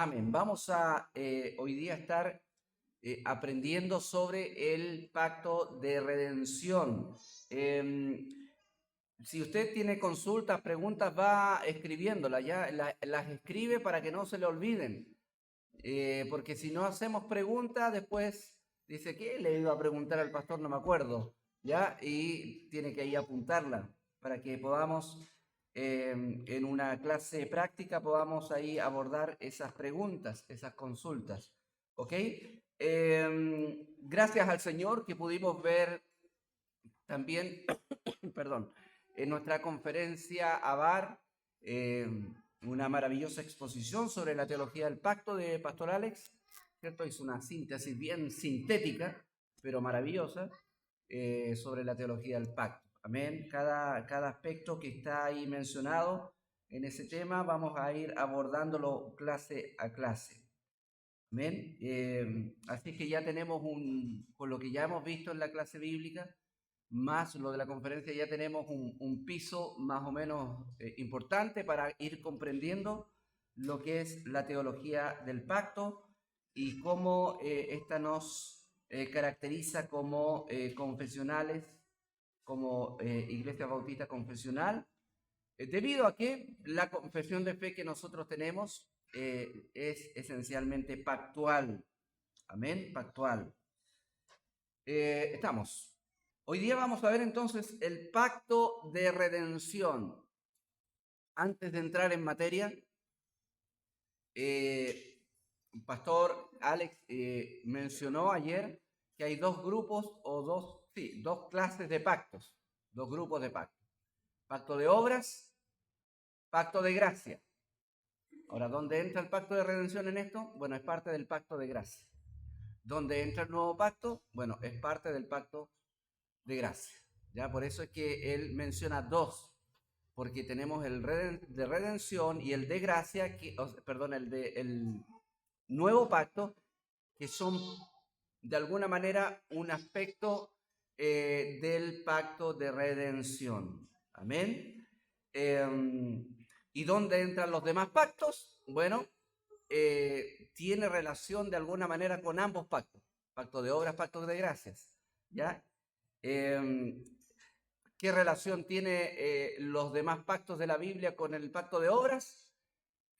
Amén. Vamos a hoy día estar aprendiendo sobre el pacto de redención. Si usted tiene consultas, preguntas, va escribiéndolas, ya las escribe para que no se le olviden. Porque si no hacemos preguntas, después dice, ¿qué le iba a preguntar al pastor? No me acuerdo, ¿ya? Y tiene que ahí apuntarla para que podamos, en una clase práctica, podamos ahí abordar esas preguntas, esas consultas, ¿ok? Gracias al Señor que pudimos ver también, perdón, en nuestra conferencia ABAR, una maravillosa exposición sobre la teología del pacto de Pastor Alex, ¿cierto? Hizo una síntesis bien sintética, pero maravillosa, sobre la teología del pacto. Amén. Cada aspecto que está ahí mencionado en ese tema, vamos a ir abordándolo clase a clase. Amén. Así que ya tenemos con lo que ya hemos visto en la clase bíblica, más lo de la conferencia, ya tenemos un piso más o menos importante para ir comprendiendo lo que es la teología del pacto y cómo esta nos caracteriza como confesionales, como Iglesia Bautista Confesional, debido a que la confesión de fe que nosotros tenemos es esencialmente pactual. Amén, pactual. Estamos. Hoy día vamos a ver entonces el pacto de redención. Antes de entrar en materia, Pastor Alex mencionó ayer que hay dos grupos o dos clases de pactos, dos grupos de pactos. Pacto de obras, pacto de gracia. Ahora, ¿dónde entra el pacto de redención en esto? Bueno, es parte del pacto de gracia. ¿Dónde entra el nuevo pacto? Bueno, es parte del pacto de gracia. Ya, por eso es que él menciona dos, porque tenemos el de redención y el de gracia, el nuevo pacto, que son de alguna manera un aspecto del pacto de redención. Amén. ¿Y dónde entran los demás pactos? Bueno, tiene relación de alguna manera con ambos pactos, pacto de obras, pacto de gracias, ¿ya? ¿Qué relación tiene los demás pactos de la Biblia con el pacto de obras?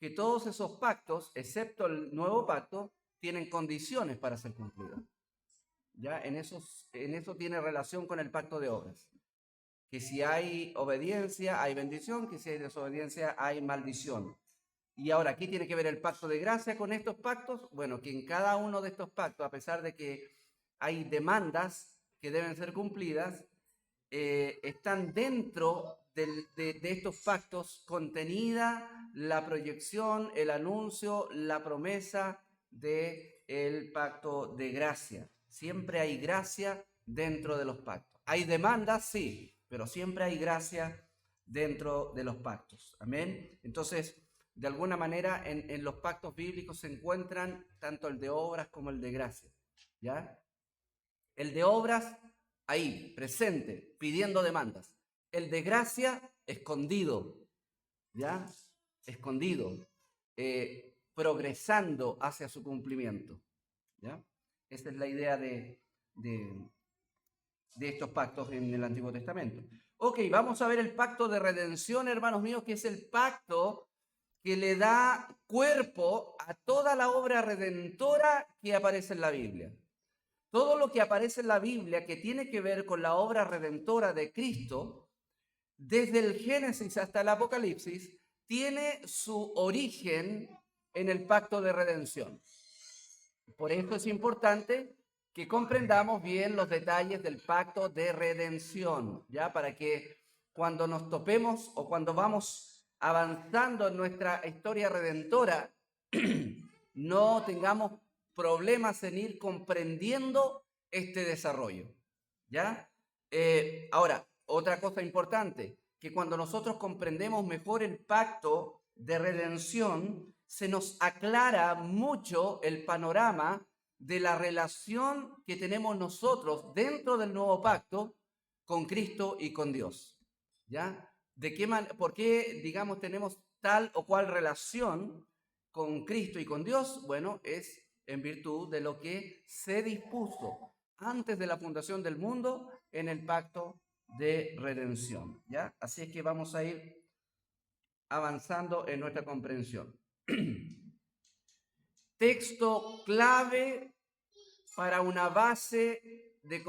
Que todos esos pactos, excepto el nuevo pacto, tienen condiciones para ser cumplidos. ¿Ya? En eso tiene relación con el pacto de obras. Que si hay obediencia, hay bendición, que si hay desobediencia, hay maldición. Y ahora, ¿qué tiene que ver el pacto de gracia con estos pactos? Bueno, que en cada uno de estos pactos, a pesar de que hay demandas que deben ser cumplidas, están dentro de estos pactos contenida la proyección, el anuncio, la promesa del pacto de gracia. Siempre hay gracia dentro de los pactos. Hay demandas, sí, pero siempre hay gracia dentro de los pactos. Amén. Entonces, de alguna manera, en los pactos bíblicos se encuentran tanto el de obras como el de gracia. ¿Ya? El de obras, ahí, presente, pidiendo demandas. El de gracia, escondido, ¿ya? Escondido, progresando hacia su cumplimiento, ¿ya? Esa es la idea de estos pactos en el Antiguo Testamento. Ok, vamos a ver el pacto de redención, hermanos míos, que es el pacto que le da cuerpo a toda la obra redentora que aparece en la Biblia. Todo lo que aparece en la Biblia que tiene que ver con la obra redentora de Cristo, desde el Génesis hasta el Apocalipsis, tiene su origen en el pacto de redención. Por eso es importante que comprendamos bien los detalles del pacto de redención, ¿ya? Para que cuando nos topemos o cuando vamos avanzando en nuestra historia redentora, no tengamos problemas en ir comprendiendo este desarrollo, ¿ya? Ahora, otra cosa importante, que cuando nosotros comprendemos mejor el pacto de redención, se nos aclara mucho el panorama de la relación que tenemos nosotros dentro del nuevo pacto con Cristo y con Dios, ¿ya? ¿Por qué, digamos, tenemos tal o cual relación con Cristo y con Dios, bueno, es en virtud de lo que se dispuso antes de la fundación del mundo en el pacto de redención, ¿ya? Así es que vamos a ir avanzando en nuestra comprensión. Texto clave para una base de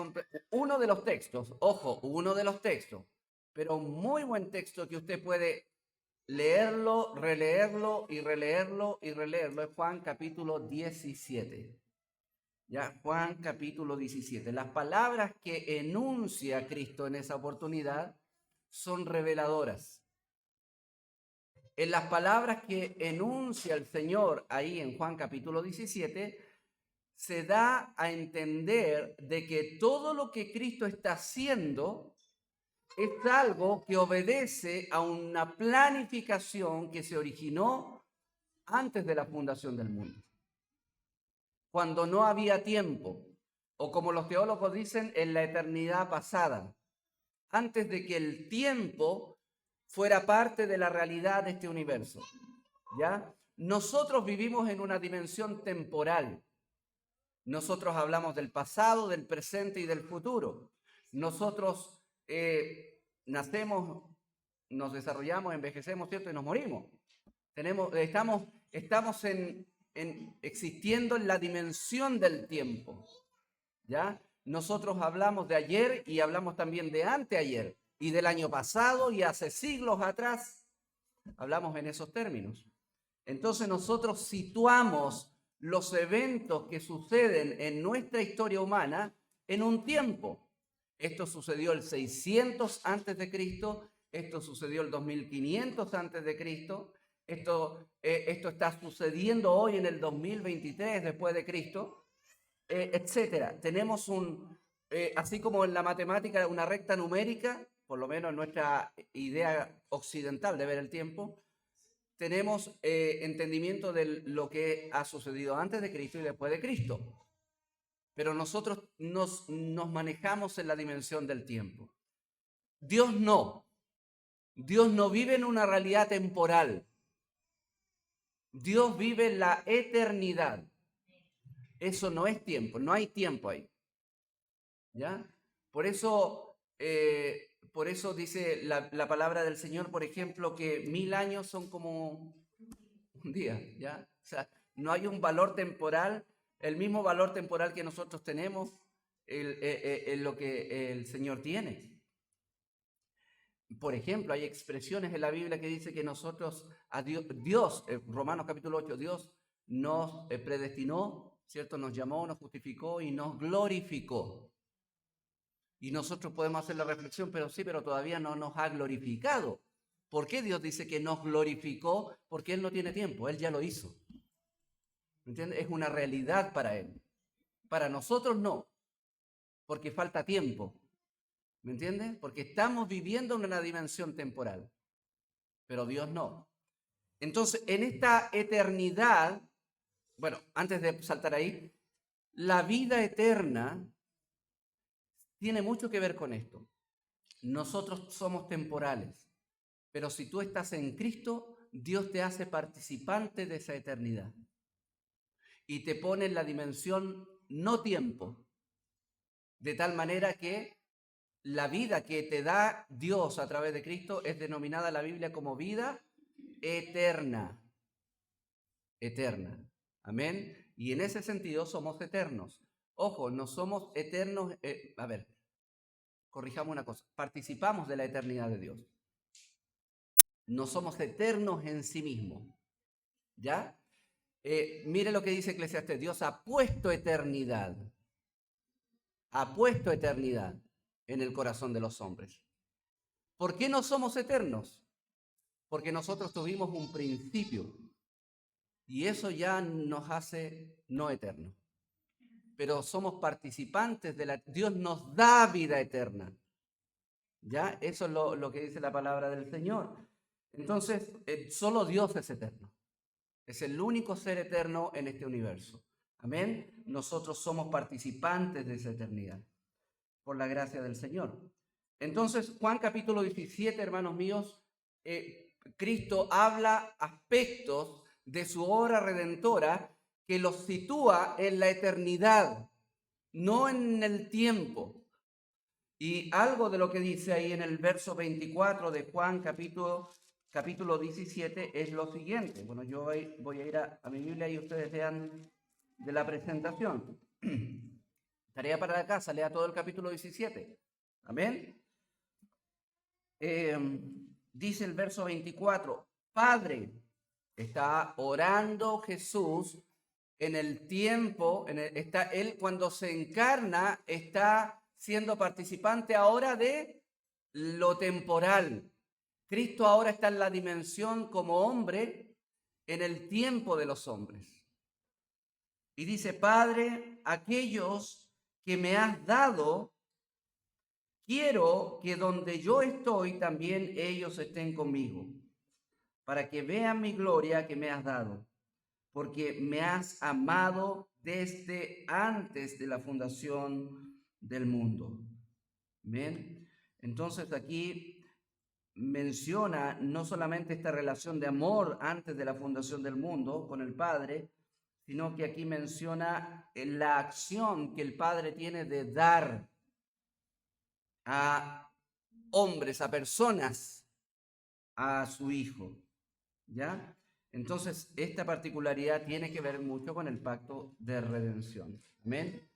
uno de los textos, ojo, uno de los textos, pero muy buen texto que usted puede leerlo, releerlo y releerlo y releerlo, es Juan capítulo 17. Ya, Juan capítulo 17. Las palabras que enuncia Cristo en esa oportunidad son reveladoras. En las palabras que enuncia el Señor ahí en Juan capítulo 17, se da a entender de que todo lo que Cristo está haciendo es algo que obedece a una planificación que se originó antes de la fundación del mundo, cuando no había tiempo, o como los teólogos dicen, en la eternidad pasada, antes de que el tiempo fuera parte de la realidad de este universo. ¿Ya? Nosotros vivimos en una dimensión temporal. Nosotros hablamos del pasado, del presente y del futuro. Nosotros nacemos, nos desarrollamos, envejecemos, ¿cierto? Y nos morimos. Estamos existiendo en la dimensión del tiempo, ¿ya? Nosotros hablamos de ayer y hablamos también de anteayer y del año pasado y hace siglos atrás. Hablamos en esos términos. Entonces nosotros situamos los eventos que suceden en nuestra historia humana en un tiempo. Esto sucedió el 600 antes de Cristo, esto sucedió el 2500 antes de Cristo, esto está sucediendo hoy en el 2023 después de Cristo, etcétera. Tenemos así como en la matemática, una recta numérica, por lo menos en nuestra idea occidental de ver el tiempo, tenemos entendimiento de lo que ha sucedido antes de Cristo y después de Cristo. Pero nosotros nos manejamos en la dimensión del tiempo. Dios no. Dios no vive en una realidad temporal. Dios vive en la eternidad. Eso no es tiempo, no hay tiempo ahí. ¿Ya? Por eso dice la palabra del Señor, por ejemplo, que 1000 años son como un día, ¿ya? O sea, no hay un valor temporal, el mismo valor temporal que nosotros tenemos, en lo que el Señor tiene. Por ejemplo, hay expresiones en la Biblia que dice que nosotros, a Dios, Romanos capítulo 8, Dios nos predestinó, ¿cierto? Nos llamó, nos justificó y nos glorificó. Y nosotros podemos hacer la reflexión, pero todavía no nos ha glorificado. ¿Por qué Dios dice que nos glorificó? Porque Él no tiene tiempo, Él ya lo hizo. ¿Entiendes? Es una realidad para Él. Para nosotros no, porque falta tiempo. ¿Me entiendes? Porque estamos viviendo en una dimensión temporal, pero Dios no. Entonces, en esta eternidad, bueno, antes de saltar ahí, la vida eterna tiene mucho que ver con esto. Nosotros somos temporales, pero si tú estás en Cristo, Dios te hace participante de esa eternidad y te pone en la dimensión no tiempo, de tal manera que la vida que te da Dios a través de Cristo es denominada en la Biblia como vida eterna. Eterna. Amén. Y en ese sentido somos eternos. Ojo, no somos eternos. Corrijamos una cosa. Participamos de la eternidad de Dios. No somos eternos en sí mismos. ¿Ya? Mire lo que dice Eclesiastés. Dios ha puesto eternidad. Ha puesto eternidad en el corazón de los hombres. ¿Por qué no somos eternos? Porque nosotros tuvimos un principio y eso ya nos hace no eternos. Pero somos participantes Dios nos da vida eterna. ¿Ya? Eso es lo que dice la palabra del Señor. Entonces, solo Dios es eterno. Es el único ser eterno en este universo. Amén. Nosotros somos participantes de esa eternidad por la gracia del Señor. Entonces, Juan capítulo 17, hermanos míos, Cristo habla aspectos de su obra redentora que los sitúa en la eternidad, no en el tiempo. Y algo de lo que dice ahí en el verso 24 de Juan capítulo 17 es lo siguiente. Bueno, yo voy a ir a mi Biblia y ustedes lean de la presentación. Tarea para la casa, lea todo el capítulo 17. Amén. Dice el verso 24, Padre, está orando Jesús en el tiempo, él cuando se encarna está siendo participante ahora de lo temporal. Cristo ahora está en la dimensión como hombre en el tiempo de los hombres. Y dice, Padre, aquellos que me has dado, quiero que donde yo estoy también ellos estén conmigo, para que vean mi gloria que me has dado, porque me has amado desde antes de la fundación del mundo. ¿Ven? Entonces aquí menciona no solamente esta relación de amor antes de la fundación del mundo con el Padre, sino que aquí menciona la acción que el Padre tiene de dar a hombres, a personas, a su Hijo. ¿Ya? Entonces, esta particularidad tiene que ver mucho con el pacto de redención. ¿Amén?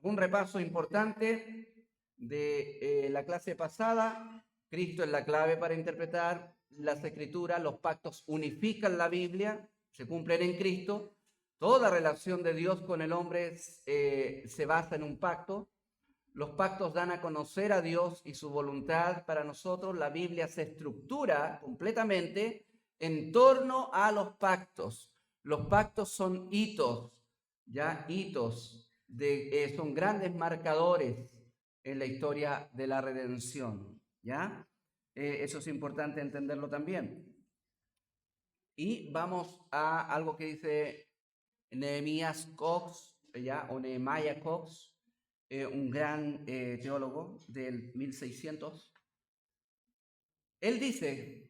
Un repaso importante de la clase pasada. Cristo es la clave para interpretar las Escrituras. Los pactos unifican la Biblia, se cumplen en Cristo. Toda relación de Dios con el hombre se basa en un pacto. Los pactos dan a conocer a Dios y su voluntad para nosotros. La Biblia se estructura completamente en torno a los pactos. Los pactos son hitos, ya hitos, son grandes marcadores en la historia de la redención, ¿ya? Eso es importante entenderlo también. Y vamos a algo que dice Nehemías Cox, ¿ya? O Nehemiah Cox, un gran teólogo del 1600. Él dice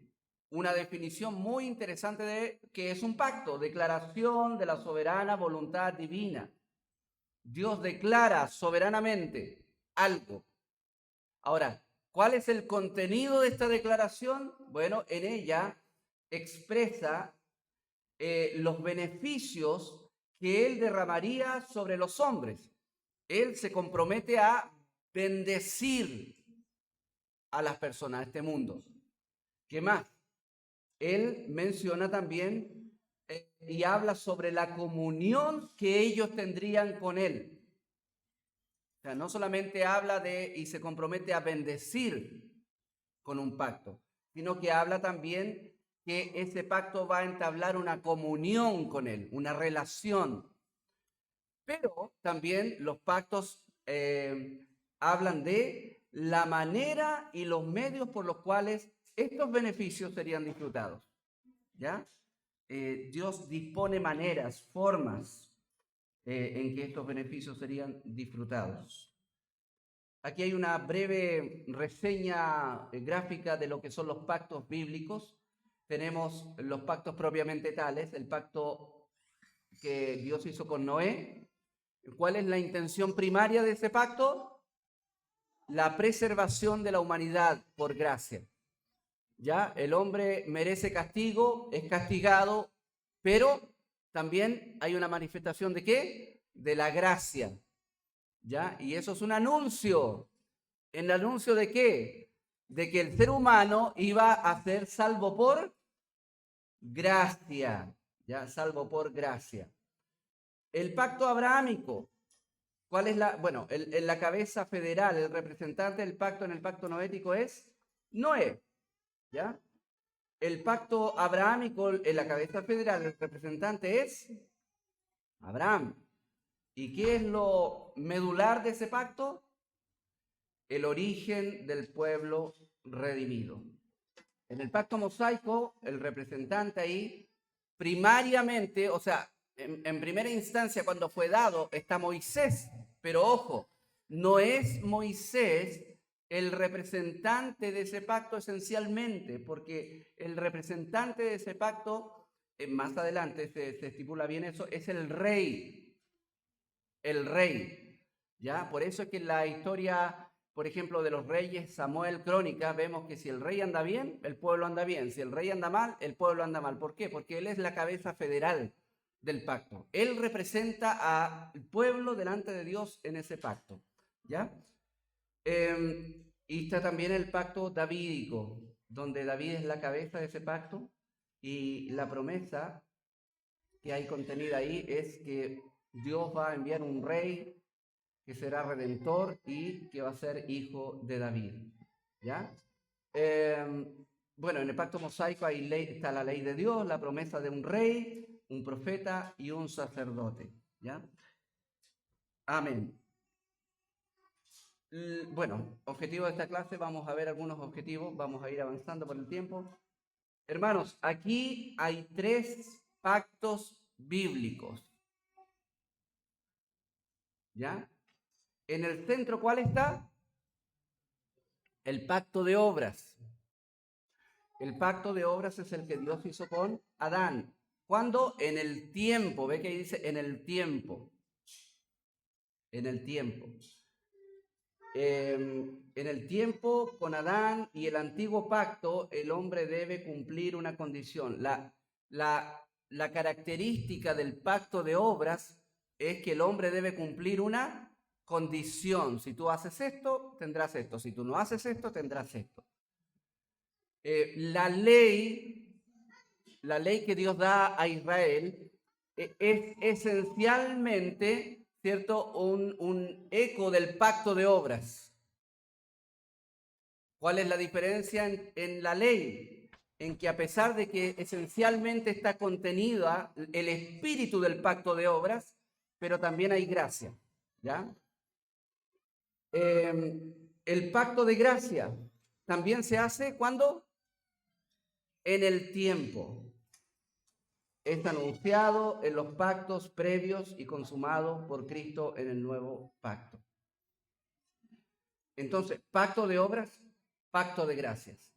una definición muy interesante de que es un pacto, declaración de la soberana voluntad divina. Dios declara soberanamente algo. Ahora, ¿cuál es el contenido de esta declaración? Bueno, en ella expresa los beneficios que Él derramaría sobre los hombres. Él se compromete a bendecir a las personas de este mundo. ¿Qué más? Él menciona también y habla sobre la comunión que ellos tendrían con Él. O sea, no solamente habla de y se compromete a bendecir con un pacto, sino que habla también que ese pacto va a entablar una comunión con Él, una relación. Pero también los pactos hablan de la manera y los medios por los cuales estos beneficios serían disfrutados. ¿Ya? Dios dispone maneras, formas en que estos beneficios serían disfrutados. Aquí hay una breve reseña gráfica de lo que son los pactos bíblicos. Tenemos los pactos propiamente tales, el pacto que Dios hizo con Noé. ¿Cuál es la intención primaria de ese pacto? La preservación de la humanidad por gracia. Ya, el hombre merece castigo, es castigado, pero también hay una manifestación ¿de qué? De la gracia. ¿Ya? Y eso es un anuncio. ¿El anuncio de qué? De que el ser humano iba a ser salvo por gracia. ¿Ya? Salvo por gracia. El pacto abrahámico. ¿Cuál es la? Bueno, en la cabeza federal, el representante del pacto en el pacto noético es Noé. ¿Ya? El pacto abrahámico en la cabeza federal, el representante es Abraham. ¿Y qué es lo medular de ese pacto? El origen del pueblo redimido. En el pacto mosaico, el representante ahí, primariamente, o sea, en primera instancia cuando fue dado está Moisés, pero ojo, no es Moisés el representante de ese pacto esencialmente, porque el representante de ese pacto más adelante se estipula bien eso, es el rey. El rey. ¿Ya? Por eso es que en la historia, por ejemplo, de los reyes, Samuel, Crónica, vemos que si el rey anda bien, el pueblo anda bien. Si el rey anda mal, el pueblo anda mal. ¿Por qué? Porque él es la cabeza federal del pacto. Él representa al pueblo delante de Dios en ese pacto. ¿Ya? Y está también el pacto davídico, donde David es la cabeza de ese pacto y la promesa que hay contenida ahí es que Dios va a enviar un rey que será redentor y que va a ser hijo de David. ¿Ya? Bueno, en el pacto mosaico hay está la ley de Dios, la promesa de un rey, un profeta y un sacerdote. ¿Ya? Amén. Bueno, objetivo de esta clase, vamos a ver algunos objetivos, vamos a ir avanzando por el tiempo. Hermanos, aquí hay 3 pactos bíblicos. ¿Ya? En el centro, ¿cuál está? El pacto de obras. El pacto de obras es el que Dios hizo con Adán. ¿Cuándo? En el tiempo. Ve que ahí dice en el tiempo. En el tiempo. En el tiempo con Adán y el antiguo pacto, el hombre debe cumplir una condición. La característica del pacto de obras es que el hombre debe cumplir una condición. Si tú haces esto, tendrás esto. Si tú no haces esto, tendrás esto. La ley que Dios da a Israel es esencialmente, ¿cierto?, un eco del pacto de obras. ¿Cuál es la diferencia en la ley? En que a pesar de que esencialmente está contenida el espíritu del pacto de obras, pero también hay gracia, ¿ya? El pacto de gracia también se hace cuando en el tiempo. Es anunciado en los pactos previos y consumado por Cristo en el nuevo pacto. Entonces, pacto de obras, pacto de gracias.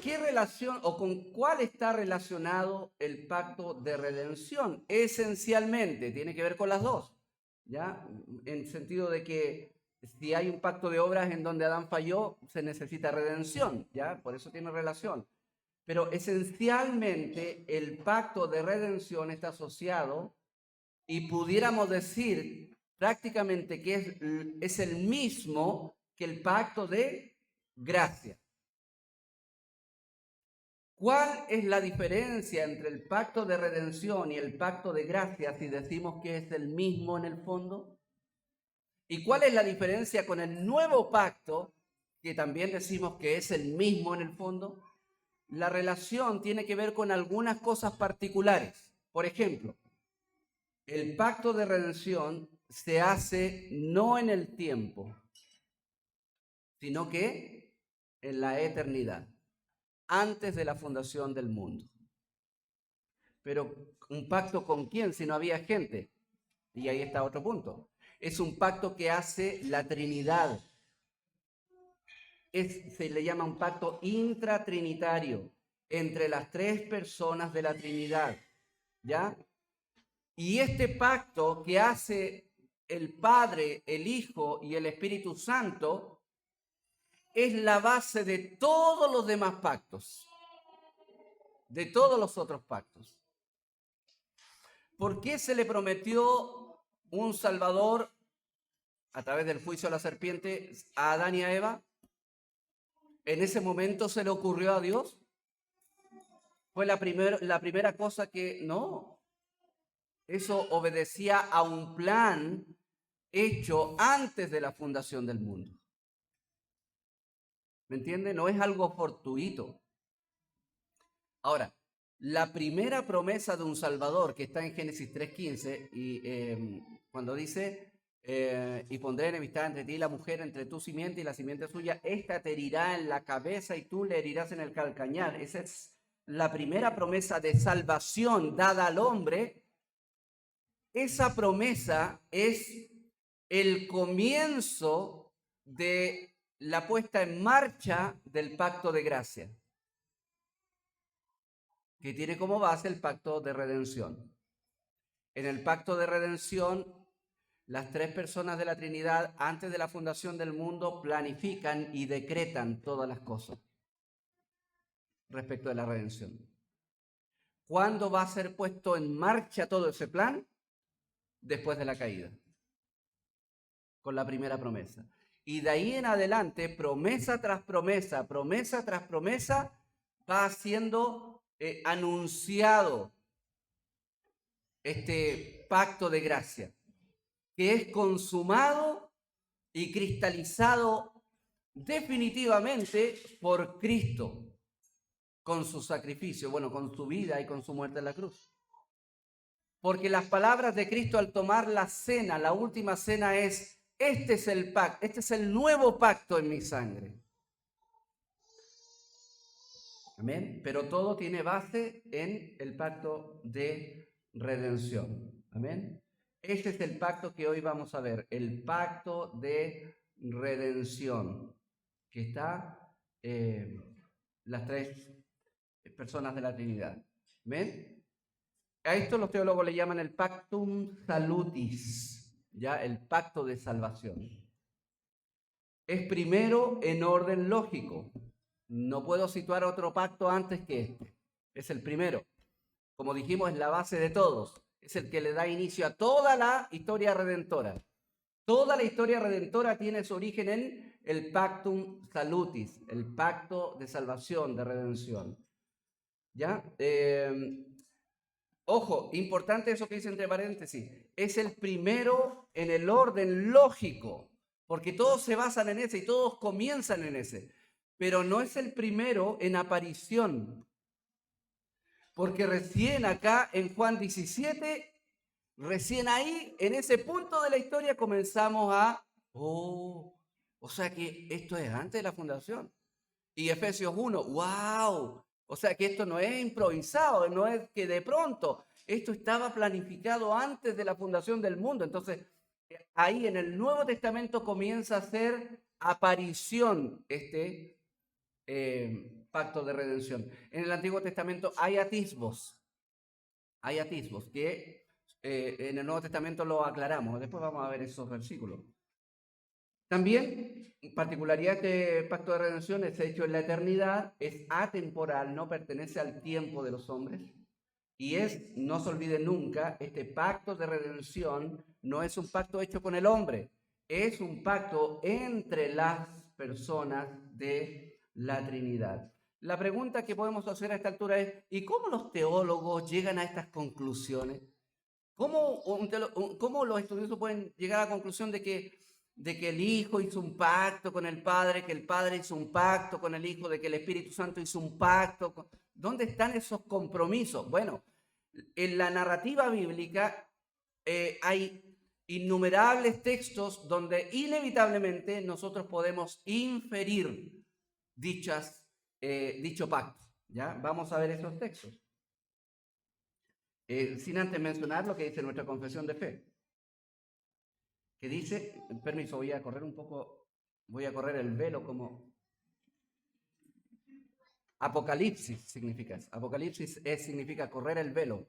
¿Qué relación o con cuál está relacionado el pacto de redención? Esencialmente, tiene que ver con las dos, ¿ya? En sentido de que si hay un pacto de obras en donde Adán falló, se necesita redención, ¿ya? Por eso tiene relación. Pero esencialmente el pacto de redención está asociado y pudiéramos decir prácticamente que es el mismo que el pacto de gracia. ¿Cuál es la diferencia entre el pacto de redención y el pacto de gracia si decimos que es el mismo en el fondo? ¿Y cuál es la diferencia con el nuevo pacto que también decimos que es el mismo en el fondo? La relación tiene que ver con algunas cosas particulares. Por ejemplo, el pacto de redención se hace no en el tiempo, sino que en la eternidad, antes de la fundación del mundo. Pero ¿un pacto con quién si no había gente? Y ahí está otro punto. Es un pacto que hace la Trinidad. Se le llama un pacto intratrinitario entre las 3 personas de la Trinidad, ¿ya? Y este pacto que hace el Padre, el Hijo y el Espíritu Santo es la base de todos los demás pactos, de todos los otros pactos. ¿Por qué se le prometió un Salvador a través del juicio a la serpiente a Adán y a Eva? ¿En ese momento se le ocurrió a Dios? Fue la primera cosa que no. Eso obedecía a un plan hecho antes de la fundación del mundo. ¿Me entiende? No es algo fortuito. Ahora, la primera promesa de un Salvador que está en Génesis 3:15 y cuando dice y pondré enemistad entre ti y la mujer, entre tu simiente y la simiente suya, esta te herirá en la cabeza y tú le herirás en el calcañar. Esa es la primera promesa de salvación dada al hombre. Esa promesa es el comienzo de la puesta en marcha del pacto de gracia. que tiene como base el pacto de redención. En el pacto de redención, las tres personas de la Trinidad, antes de la fundación del mundo, planifican y decretan todas las cosas respecto de la redención. ¿Cuándo va a ser puesto en marcha todo ese plan? Después de la caída, con la primera promesa. Y de ahí en adelante, promesa tras promesa, promesa tras promesa, va siendo anunciado este pacto de gracia, que es consumado y cristalizado definitivamente por Cristo, con su sacrificio, bueno, con su vida y con su muerte en la cruz. Porque las palabras de Cristo al tomar la cena, la última cena es, este es el pacto, este es el nuevo pacto en mi sangre. Amén. Pero todo tiene base en el pacto de redención. Amén. Este es el pacto que hoy vamos a ver, el pacto de redención, que está las tres personas de la Trinidad. Amén. A esto los teólogos le llaman el pactum salutis, ya el pacto de salvación. Es primero en orden lógico. No puedo situar otro pacto antes que este. Es el primero. Como dijimos, es la base de todos. Es el que le da inicio a toda la historia redentora. Toda la historia redentora tiene su origen en el pactum salutis, el pacto de salvación, de redención. ¿Ya? Ojo, importante eso que dice entre paréntesis. Es el primero en el orden lógico, porque todos se basan en ese y todos comienzan en ese. Pero no es el primero en aparición. Porque recién acá en Juan 17, recién ahí, en ese punto de la historia, comenzamos a, o sea que esto es antes de la fundación. Y Efesios 1, wow, o sea que esto no es improvisado, no es que de pronto, esto estaba planificado antes de la fundación del mundo. Entonces, ahí en el Nuevo Testamento comienza a ser aparición este pacto de redención. En el Antiguo Testamento hay atisbos que en el Nuevo Testamento lo aclaramos. Después vamos a ver esos versículos. También, particularidad de pacto de redención es hecho en la eternidad, es atemporal, no pertenece al tiempo de los hombres. Y es, no se olvide nunca, este pacto de redención no es un pacto hecho con el hombre, es un pacto entre las personas de la Trinidad. La pregunta que podemos hacer a esta altura es, ¿y cómo los teólogos llegan a estas conclusiones? ¿Cómo los estudiosos pueden llegar a la conclusión de que el Hijo hizo un pacto con el Padre, que el Padre hizo un pacto con el Hijo, de que el Espíritu Santo hizo un pacto? ¿Dónde están esos compromisos? Bueno, en la narrativa bíblica hay innumerables textos donde inevitablemente nosotros podemos inferir dicho pacto. ¿Ya? Vamos a ver esos textos. Sin antes mencionar lo que dice nuestra confesión de fe. Que dice, permiso, voy a correr un poco, voy a correr el velo como... Apocalipsis significa eso. Apocalipsis significa correr el velo.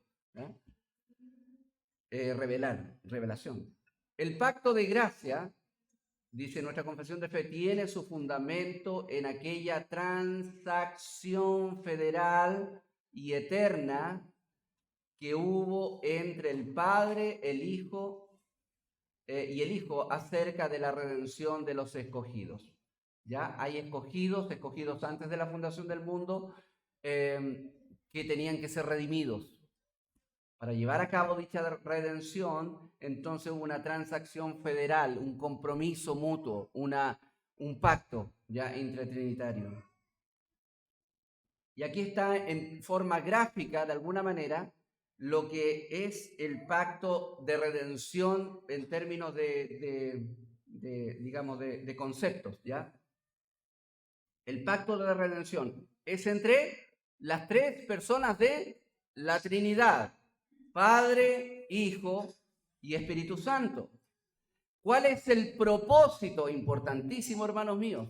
Revelar, revelación. El pacto de gracia, dice nuestra confesión de fe, tiene su fundamento en aquella transacción federal y eterna que hubo entre el Padre, el Hijo y el Hijo acerca de la redención de los escogidos. Ya hay escogidos antes de la fundación del mundo, que tenían que ser redimidos. Para llevar a cabo dicha redención, entonces hubo una transacción federal, un compromiso mutuo, un pacto ya intratrinitario. Y aquí está en forma gráfica, de alguna manera, lo que es el pacto de redención en términos de conceptos, ¿ya? El pacto de redención es entre las tres personas de la Trinidad, Padre, Hijo y Espíritu Santo. ¿Cuál es el propósito? Importantísimo, hermanos míos.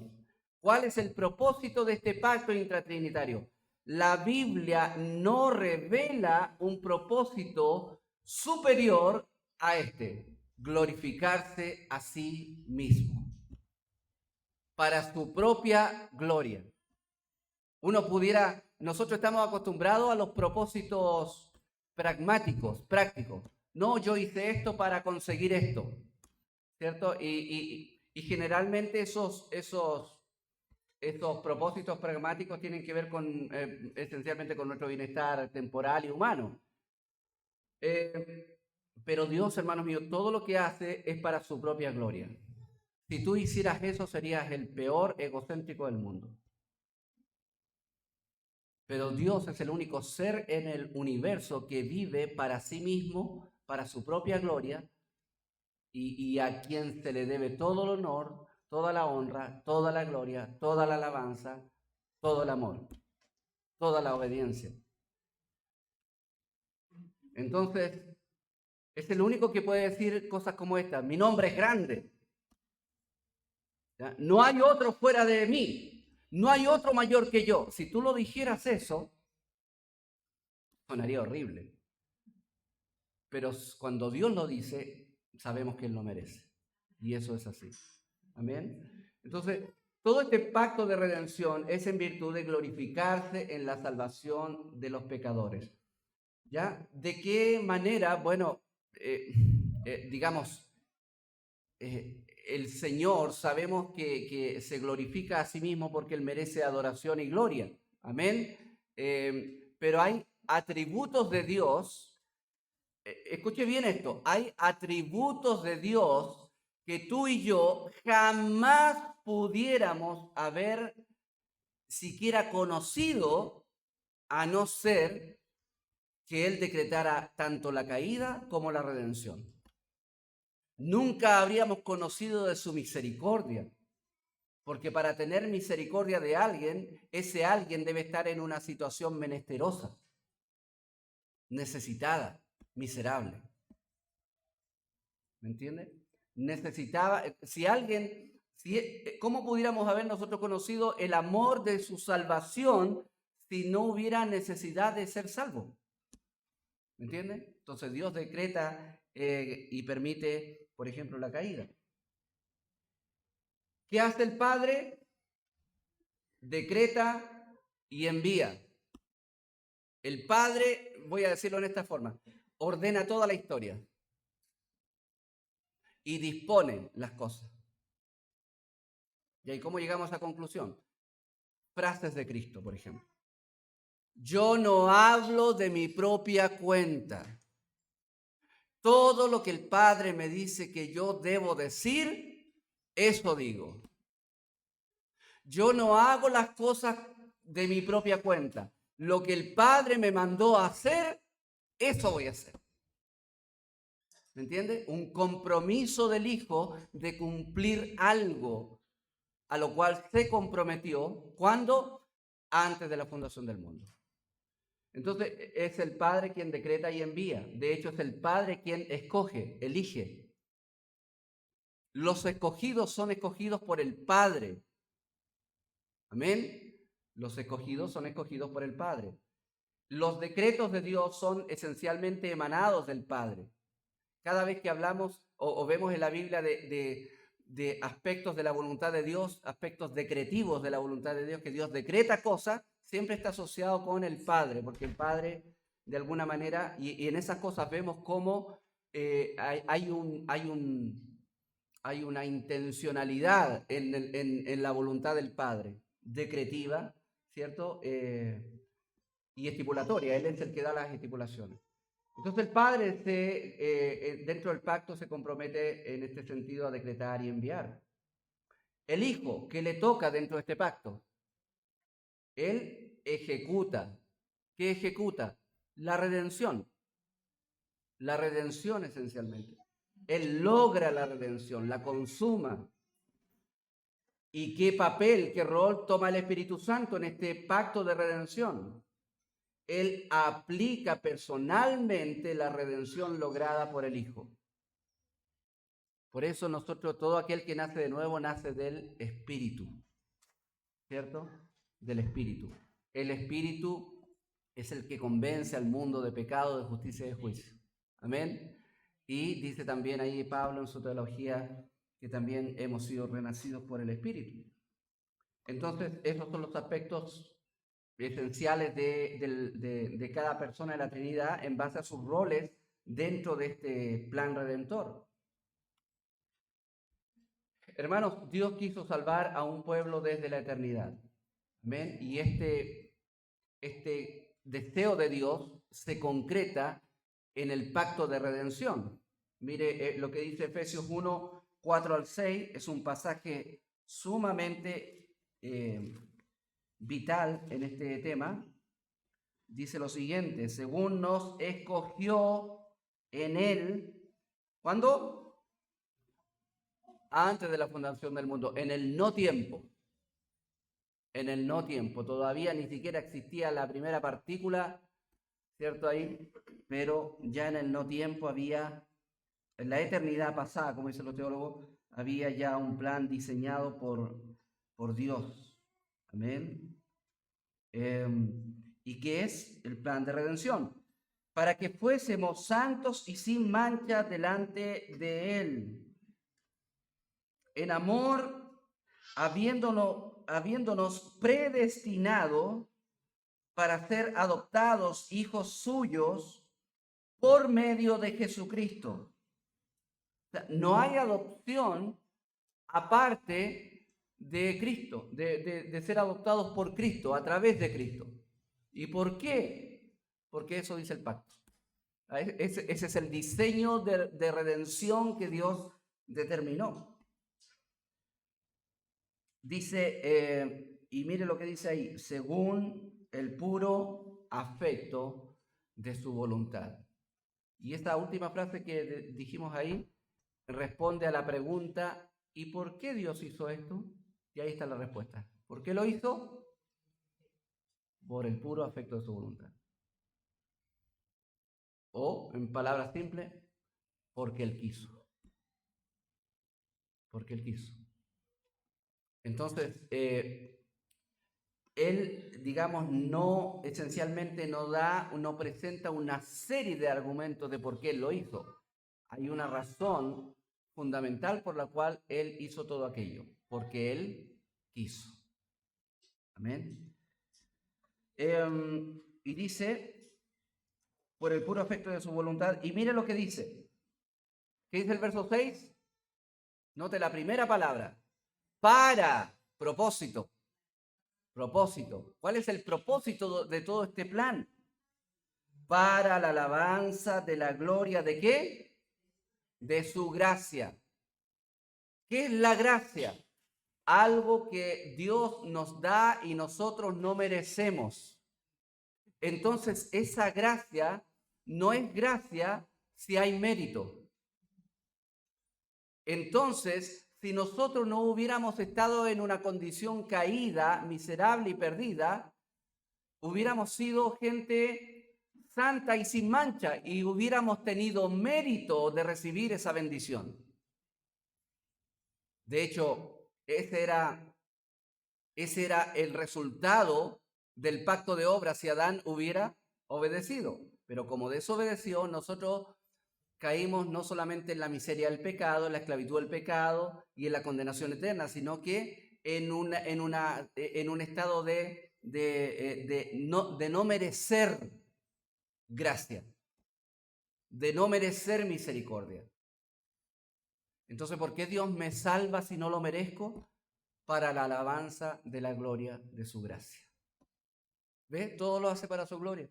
¿Cuál es el propósito de este pacto intratrinitario? la Biblia no revela un propósito superior a este, glorificarse a sí mismo, para su propia gloria. Nosotros estamos acostumbrados a los propósitos pragmáticos, prácticos. No, yo hice esto para conseguir esto, ¿cierto? Y generalmente esos propósitos pragmáticos tienen que ver esencialmente con nuestro bienestar temporal y humano. Pero Dios, hermanos míos, todo lo que hace es para su propia gloria. Si tú hicieras eso, serías el peor egocéntrico del mundo. Pero Dios es el único ser en el universo que vive para sí mismo, para su propia gloria, y a quien se le debe todo el honor, toda la honra, toda la gloria, toda la alabanza, todo el amor, toda la obediencia. Entonces, es el único que puede decir cosas como esta: mi nombre es grande. ¿Ya? No hay otro fuera de mí. No hay otro mayor que yo. Si tú lo dijeras eso, sonaría horrible. Pero cuando Dios lo dice, sabemos que Él lo merece. Y eso es así. Amén. Entonces, todo este pacto de redención es en virtud de glorificarse en la salvación de los pecadores. ¿Ya? ¿De qué manera? Bueno, digamos, el Señor sabemos que se glorifica a sí mismo porque Él merece adoración y gloria. Amén. Pero hay atributos de Dios. Escuche bien esto, hay atributos de Dios que tú y yo jamás pudiéramos haber siquiera conocido, a no ser que Él decretara tanto la caída como la redención. Nunca habríamos conocido de su misericordia, porque para tener misericordia de alguien, ese alguien debe estar en una situación menesterosa, necesitada, miserable. ¿Me entiende? ¿Cómo pudiéramos haber nosotros conocido el amor de su salvación si no hubiera necesidad de ser salvo? ¿Me entiende? Entonces Dios decreta y permite, por ejemplo, la caída. ¿Qué hace el Padre? Decreta y envía. El Padre, voy a decirlo en esta forma, ordena toda la historia y dispone las cosas. ¿Y ahí cómo llegamos a conclusión? Frases de Cristo, por ejemplo. Yo no hablo de mi propia cuenta. Todo lo que el Padre me dice que yo debo decir, eso digo. Yo no hago las cosas de mi propia cuenta. Lo que el Padre me mandó a hacer, eso voy a hacer. ¿Me entiende? Un compromiso del Hijo de cumplir algo a lo cual se comprometió. ¿Cuándo? Antes de la fundación del mundo. Entonces es el Padre quien decreta y envía. De hecho, es el Padre quien escoge, elige. Los escogidos son escogidos por el Padre. Amén. Los escogidos son escogidos por el Padre. Los decretos de Dios son esencialmente emanados del Padre. Cada vez que hablamos o vemos en la Biblia de aspectos de la voluntad de Dios, aspectos decretivos de la voluntad de Dios, que Dios decreta cosas, siempre está asociado con el Padre, porque el Padre, de alguna manera, y en esas cosas vemos cómo hay una intencionalidad en la voluntad del Padre, decretiva, ¿cierto? Y estipulatoria. Él es el que da las estipulaciones. Entonces el Padre dentro del pacto se compromete en este sentido a decretar y enviar. El Hijo, ¿qué le toca dentro de este pacto? Él ejecuta. ¿Qué ejecuta? La redención. La redención esencialmente. Él logra la redención, la consuma. ¿Y qué papel, qué rol toma el Espíritu Santo en este pacto de redención? Él aplica personalmente la redención lograda por el Hijo. Por eso nosotros, todo aquel que nace de nuevo, nace del Espíritu, ¿cierto? Del Espíritu. el Espíritu es el que convence al mundo de pecado, de justicia y de juicio. Amén. Y dice también ahí Pablo en su teología que también hemos sido renacidos por el Espíritu. Entonces, esos son los aspectos esenciales de cada persona de la Trinidad en base a sus roles dentro de este plan redentor. Hermanos, Dios quiso salvar a un pueblo desde la eternidad. Amén. Y este deseo de Dios se concreta en el pacto de redención. Mire lo que dice Efesios 1, 4 al 6, es un pasaje sumamente vital en este tema. Dice lo siguiente: según nos escogió en él, ¿cuándo? Antes de la fundación del mundo, en el no tiempo. En el no tiempo, todavía ni siquiera existía la primera partícula, ¿cierto? Ahí, pero ya en el no tiempo había, en la eternidad pasada, como dicen los teólogos, había ya un plan diseñado por Dios. Amén. ¿Y qué es el plan de redención? Para que fuésemos santos y sin mancha delante de Él, en amor, habiéndonos predestinado para ser adoptados hijos suyos por medio de Jesucristo. O sea, no hay adopción aparte de Cristo, de ser adoptados por Cristo, a través de Cristo. ¿Y por qué? Porque eso dice el pacto. Ese es el diseño de redención que Dios determinó. Dice, y mire lo que dice ahí, según el puro afecto de su voluntad. Y esta última frase que dijimos ahí responde a la pregunta, ¿y por qué Dios hizo esto? Y ahí está la respuesta. ¿Por qué lo hizo? Por el puro afecto de su voluntad. O, en palabras simples, porque Él quiso. Porque Él quiso. Entonces, Él, digamos, no, esencialmente no presenta una serie de argumentos de por qué Él lo hizo. Hay una razón fundamental por la cual Él hizo todo aquello, porque Él quiso. Amén. Y dice, por el puro afecto de su voluntad, y mire lo que dice. ¿Qué dice el verso 6? Note la primera palabra. Para, propósito. Propósito. ¿Cuál es el propósito de todo este plan? Para la alabanza de la gloria ¿de qué? De su gracia. ¿Qué es la gracia? Algo que Dios nos da y nosotros no merecemos. Entonces, esa gracia no es gracia si hay mérito. Entonces, si nosotros no hubiéramos estado en una condición caída, miserable y perdida, hubiéramos sido gente santa y sin mancha y hubiéramos tenido mérito de recibir esa bendición. De hecho, ese era el resultado del pacto de obras si Adán hubiera obedecido. Pero como desobedeció, nosotros caímos no solamente en la miseria del pecado, en la esclavitud del pecado y en la condenación eterna, sino que en un estado de no merecer gracia, de no merecer misericordia. Entonces, ¿por qué Dios me salva si no lo merezco? Para la alabanza de la gloria de su gracia. ¿Ve? Todo lo hace para su gloria.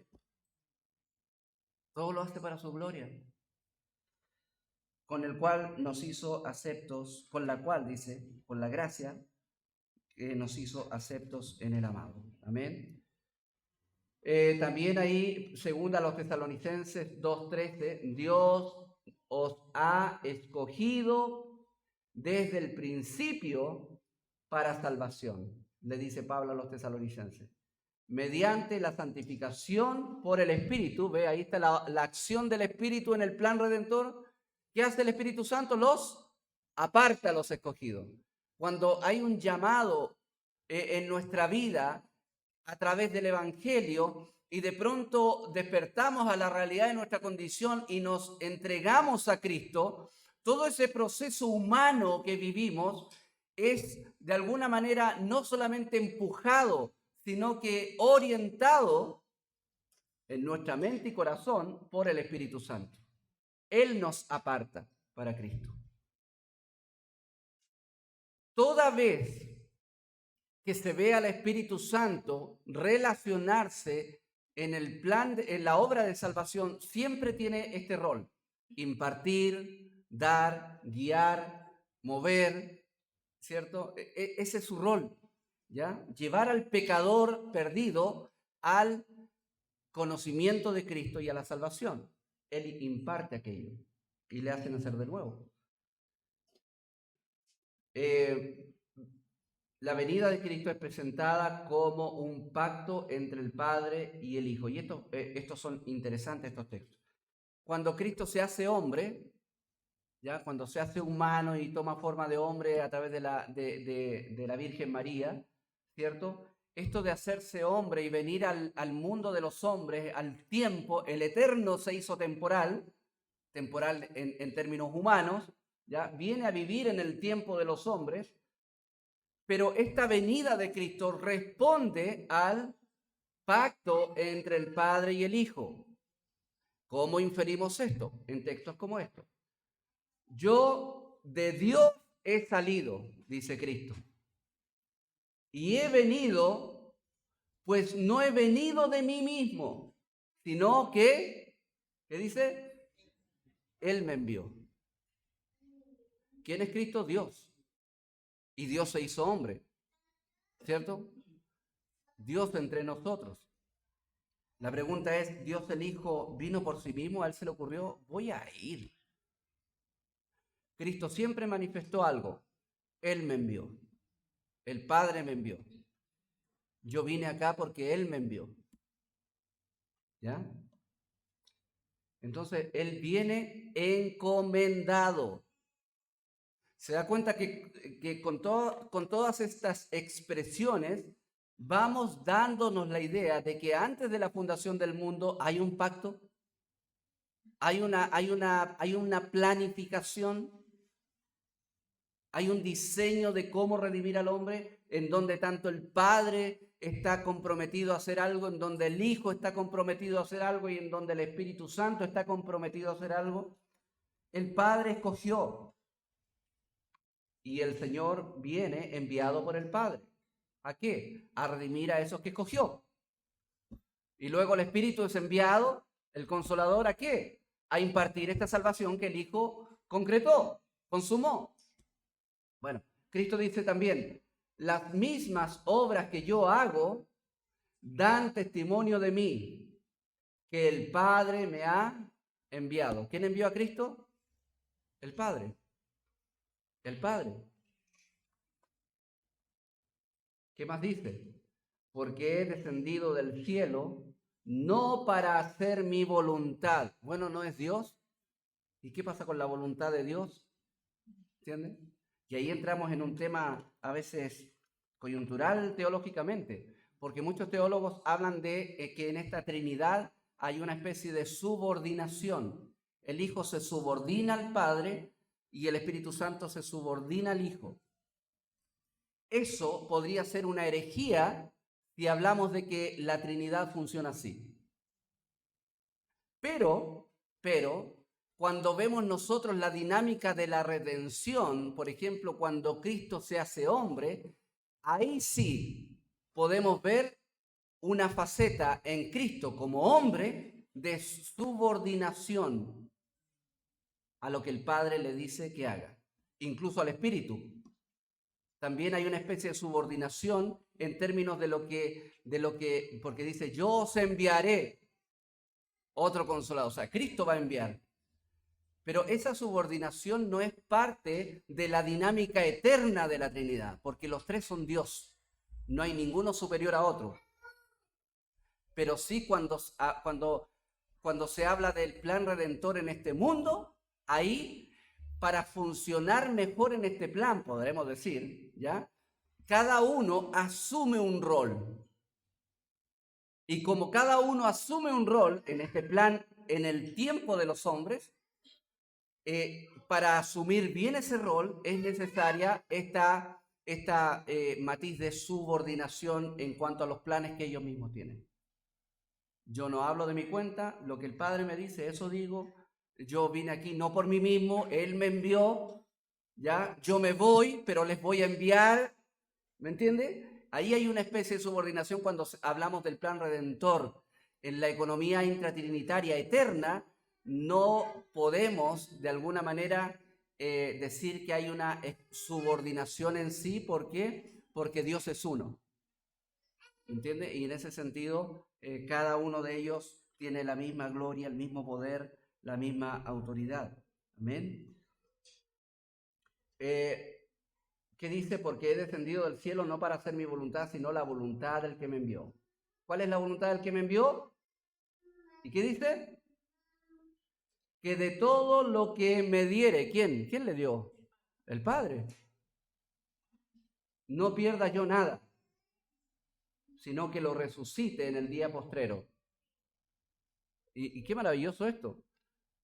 Todo lo hace para su gloria. Con el cual nos hizo aceptos, con la cual, dice, con la gracia, que nos hizo aceptos en el amado. Amén. También ahí, según a los Tesalonicenses 2:13, Dios os ha escogido desde el principio para salvación, le dice Pablo a los Tesalonicenses, mediante la santificación por el Espíritu. Ve, ahí está la acción del Espíritu en el plan redentor. ¿Qué hace el Espíritu Santo? Los aparta a los escogidos. Cuando hay un llamado en nuestra vida a través del Evangelio y de pronto despertamos a la realidad de nuestra condición y nos entregamos a Cristo, todo ese proceso humano que vivimos es de alguna manera no solamente empujado, sino que orientado en nuestra mente y corazón por el Espíritu Santo. Él nos aparta para Cristo. Toda vez que se ve al Espíritu Santo relacionarse en el plan, en la obra de salvación, siempre tiene este rol: impartir, dar, guiar, mover, ¿cierto? Ese es su rol, ¿ya? Llevar al pecador perdido al conocimiento de Cristo y a la salvación. Él imparte aquello y le hace nacer de nuevo. La venida de Cristo es presentada como un pacto entre el Padre y el Hijo. Y estos son interesantes, estos textos. Cuando Cristo se hace hombre, ¿ya? Cuando se hace humano y toma forma de hombre a través de la Virgen María, ¿cierto? Esto de hacerse hombre y venir al mundo de los hombres, al tiempo, el eterno se hizo temporal en términos humanos, ¿ya? Viene a vivir en el tiempo de los hombres, pero esta venida de Cristo responde al pacto entre el Padre y el Hijo. ¿Cómo inferimos esto? En textos como estos. Yo de Dios he salido, dice Cristo, y he venido, pues no he venido de mí mismo, sino que, ¿qué dice? Él me envió. ¿Quién es Cristo? Dios. Y Dios se hizo hombre, ¿cierto? Dios entre nosotros. La pregunta es, ¿Dios el Hijo vino por sí mismo? ¿A él se le ocurrió? Voy a ir. Cristo siempre manifestó algo. Él me envió. El Padre me envió. Yo vine acá porque Él me envió. ¿Ya? Entonces, Él viene encomendado. Se da cuenta que con todas estas expresiones vamos dándonos la idea de que antes de la fundación del mundo hay un pacto, hay una planificación, hay un diseño de cómo redimir al hombre, en donde tanto el Padre está comprometido a hacer algo, en donde el Hijo está comprometido a hacer algo y en donde el Espíritu Santo está comprometido a hacer algo. El Padre escogió y el Señor viene enviado por el Padre. ¿A qué? A redimir a esos que escogió. Y luego el Espíritu es enviado, el Consolador, ¿a qué? A impartir esta salvación que el Hijo concretó, consumó. Bueno, Cristo dice también, las mismas obras que yo hago dan testimonio de mí, que el Padre me ha enviado. ¿Quién envió a Cristo? El Padre. El Padre. ¿Qué más dice? Porque he descendido del cielo no para hacer mi voluntad. Bueno, ¿no es Dios? ¿Y qué pasa con la voluntad de Dios? ¿Entienden? Y ahí entramos en un tema a veces coyuntural teológicamente, porque muchos teólogos hablan de que en esta Trinidad hay una especie de subordinación. El Hijo se subordina al Padre y el Espíritu Santo se subordina al Hijo. Eso podría ser una herejía si hablamos de que la Trinidad funciona así. Pero, cuando vemos nosotros la dinámica de la redención, por ejemplo, cuando Cristo se hace hombre, ahí sí podemos ver una faceta en Cristo como hombre de subordinación a lo que el Padre le dice que haga, incluso al Espíritu. También hay una especie de subordinación en términos de lo que, porque dice, yo os enviaré otro consolador. O sea, Cristo va a enviar. Pero esa subordinación no es parte de la dinámica eterna de la Trinidad, porque los tres son Dios. No hay ninguno superior a otro. Pero sí cuando se habla del plan redentor en este mundo, ahí, para funcionar mejor en este plan, podremos decir, ¿ya? Cada uno asume un rol. Y como cada uno asume un rol en este plan, en el tiempo de los hombres, para asumir bien ese rol es necesaria esta matiz de subordinación en cuanto a los planes que ellos mismos tienen. Yo no hablo de mi cuenta, lo que el Padre me dice, eso digo. Yo vine aquí no por mí mismo, Él me envió, ¿ya? Yo me voy, pero les voy a enviar, ¿me entiende? Ahí hay una especie de subordinación cuando hablamos del plan redentor. En la economía intratrinitaria eterna, no podemos de alguna manera decir que hay una subordinación en sí. ¿Por qué? Porque Dios es uno. ¿Entiende? Y en ese sentido, cada uno de ellos tiene la misma gloria, el mismo poder, la misma autoridad. Amén. ¿Qué dice? Porque he descendido del cielo no para hacer mi voluntad, sino la voluntad del que me envió. ¿Cuál es la voluntad del que me envió? ¿Y qué dice? Que de todo lo que me diere, ¿quién? ¿Quién le dio? El Padre. No pierda yo nada, sino que lo resucite en el día postrero. Y qué maravilloso esto,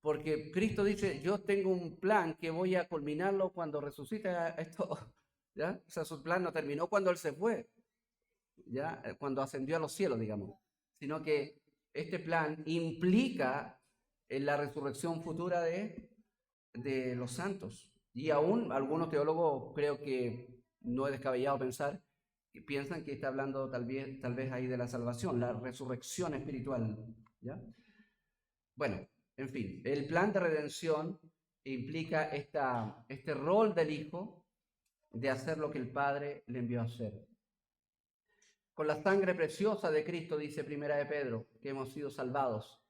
porque Cristo dice, yo tengo un plan que voy a culminarlo cuando resucite esto, ¿ya? O sea, su plan no terminó cuando Él se fue, ¿ya? Cuando ascendió a los cielos, digamos, sino que este plan implica la resurrección futura de los santos. Y aún algunos teólogos, creo que no es descabellado pensar, que piensan que está hablando tal vez ahí de la salvación, la resurrección espiritual, ¿ya? Bueno, en fin, el plan de redención implica este rol del Hijo de hacer lo que el Padre le envió a hacer. Con la sangre preciosa de Cristo, dice Primera de Pedro, que hemos sido salvados.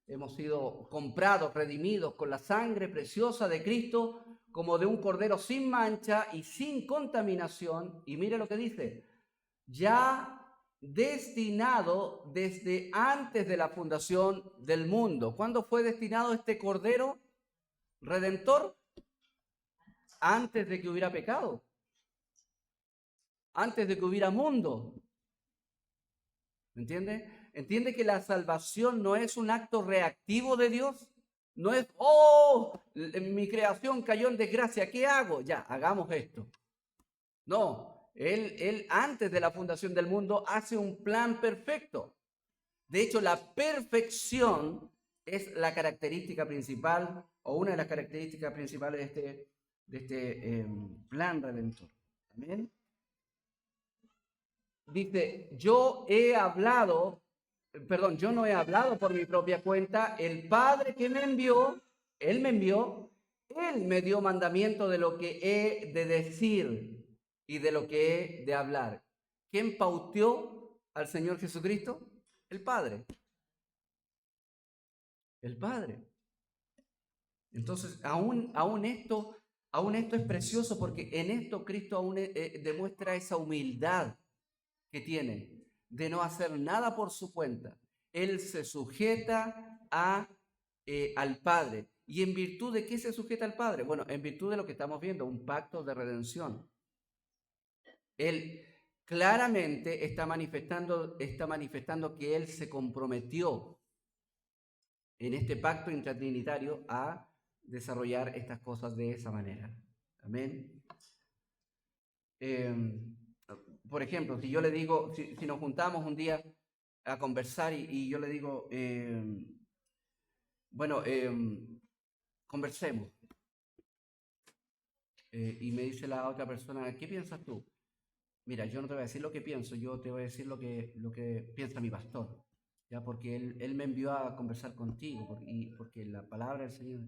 Hemos sido comprados, redimidos con la sangre preciosa de Cristo, como de un cordero sin mancha y sin contaminación. Y mire lo que dice, ya destinado desde antes de la fundación del mundo. ¿Cuándo fue destinado este cordero redentor? Antes de que hubiera pecado, antes de que hubiera mundo. ¿Entiende? ¿Entiende que la salvación no es un acto reactivo de Dios? No es, oh, mi creación cayó en desgracia, ¿qué hago? Ya, hagamos esto. No, él antes de la fundación del mundo hace un plan perfecto. De hecho, la perfección es la característica principal o una de las características principales de este plan redentor. ¿Amén? Dice, yo no he hablado por mi propia cuenta, el Padre que me envió, Él me dio mandamiento de lo que he de decir y de lo que he de hablar. ¿Quién pauteó al Señor Jesucristo? El Padre. El Padre. Entonces, aún esto es precioso porque en esto Cristo aún demuestra esa humildad que tiene de no hacer nada por su cuenta. Él se sujeta al Padre. ¿Y en virtud de qué se sujeta al Padre? Bueno, en virtud de lo que estamos viendo, un pacto de redención. Él claramente está manifestando que Él se comprometió en este pacto intratrinitario a desarrollar estas cosas de esa manera. Amén. Por ejemplo, si yo le digo, si nos juntamos un día a conversar y yo le digo, bueno, conversemos. Y me dice la otra persona, ¿qué piensas tú? Mira, yo no te voy a decir lo que pienso, yo te voy a decir lo que piensa mi pastor, ya, porque él me envió a conversar contigo, porque la palabra del Señor.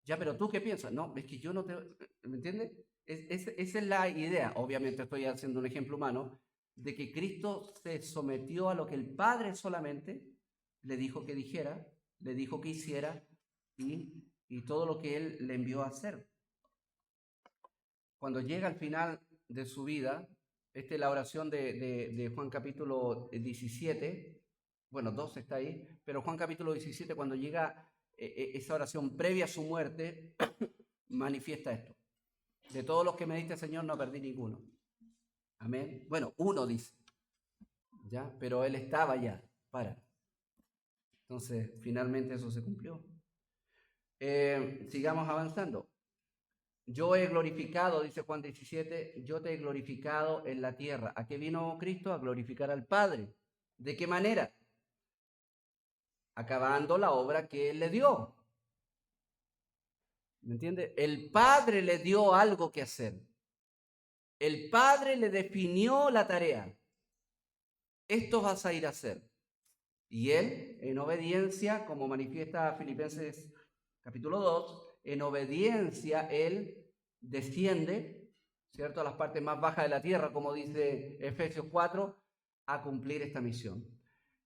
Ya, pero ¿tú qué piensas? No, es que yo no te... ¿Me entiendes? Esa es la idea. Obviamente estoy haciendo un ejemplo humano de que Cristo se sometió a lo que el Padre solamente le dijo que dijera, le dijo que hiciera y todo lo que Él le envió a hacer. Cuando llega al final de su vida, esta es la oración de Juan capítulo 17, bueno, 12 está ahí, pero Juan capítulo 17, cuando llega esa oración previa a su muerte, manifiesta esto. De todos los que me diste, Señor, no perdí ninguno. Amén. Bueno, uno dice, ¿ya? Pero él estaba ya. para. Entonces, finalmente eso se cumplió. Sigamos avanzando. Yo he glorificado, dice Juan 17, yo te he glorificado en la tierra. ¿A qué vino Cristo? A glorificar al Padre. ¿De qué manera? Acabando la obra que Él le dio. ¿Me entiende? El Padre le dio algo que hacer. El Padre le definió la tarea. Esto vas a ir a hacer. Y Él, en obediencia, como manifiesta Filipenses capítulo 2, en obediencia Él desciende, ¿cierto?, a las partes más bajas de la tierra, como dice Efesios 4, a cumplir esta misión.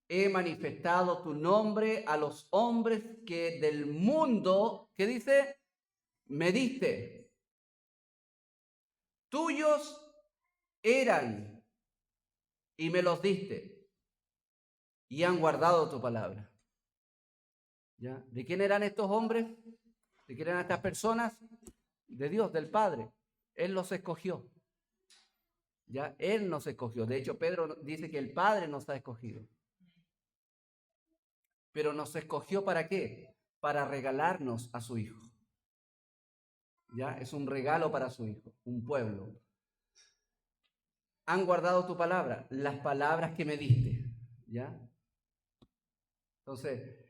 He manifestado tu nombre a los hombres que del mundo, ¿qué dice? Me diste. Tuyos eran y me los diste y han guardado tu palabra. ¿Ya? ¿De quién eran estos hombres? ¿De quién eran estas personas? De Dios, del Padre. Él los escogió. ¿Ya? Él nos escogió. De hecho, Pedro dice que el Padre nos ha escogido. Pero nos escogió ¿para qué? Para regalarnos a su Hijo. ¿Ya? Es un regalo para su Hijo, un pueblo. Han guardado tu palabra, las palabras que me diste. ¿Ya? Entonces,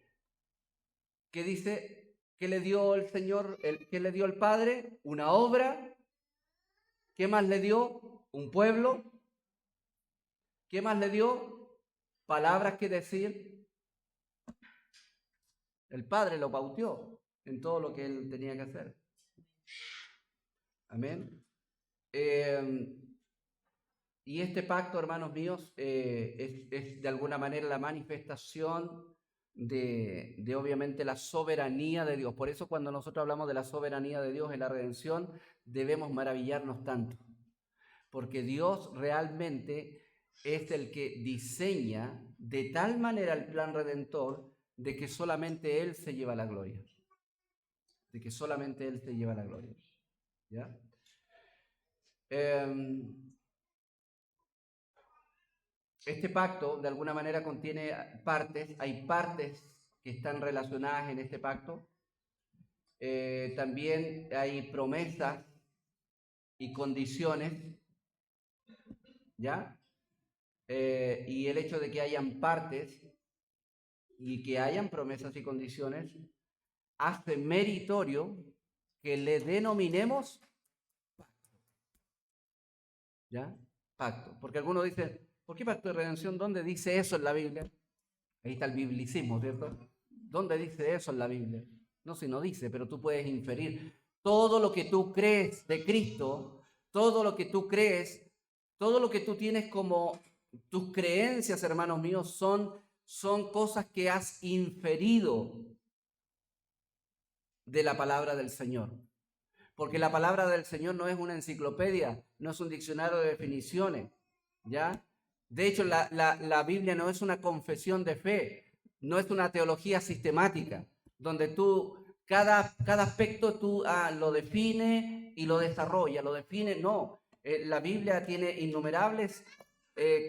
¿qué dice? ¿Qué le dio el Señor? ¿Qué le dio el Padre? Una obra. ¿Qué más le dio? Un pueblo. ¿Qué más le dio? Palabras que decir. El Padre lo pauteó en todo lo que él tenía que hacer. Amén. Y este pacto, hermanos míos, es de alguna manera la manifestación de obviamente la soberanía de Dios. Por eso cuando nosotros hablamos de la soberanía de Dios en la redención, debemos maravillarnos tanto. Porque Dios realmente es el que diseña de tal manera el plan redentor de que solamente Él se lleva la gloria. De que solamente Él se lleva la gloria. ¿Ya? Este pacto de alguna manera contiene partes, hay partes que están relacionadas en este pacto. También hay promesas y condiciones, ¿ya? Y el hecho de que hayan partes y que hayan promesas y condiciones hace meritorio que le denominemos pacto. ¿Ya? Pacto. Porque algunos dicen, ¿por qué pacto de redención? ¿Dónde dice eso en la Biblia? Ahí está el biblicismo, ¿cierto? ¿Dónde dice eso en la Biblia? No, si no dice, pero tú puedes inferir. Todo lo que tú crees de Cristo, todo lo que tú crees, todo lo que tú tienes como tus creencias, hermanos míos, son cosas que has inferido de la palabra del Señor. Porque la palabra del Señor no es una enciclopedia, no es un diccionario de definiciones, ¿ya? De hecho, la Biblia no es una confesión de fe, no es una teología sistemática, donde tú, cada aspecto tú lo define y lo desarrolla, lo define, no. La Biblia tiene innumerables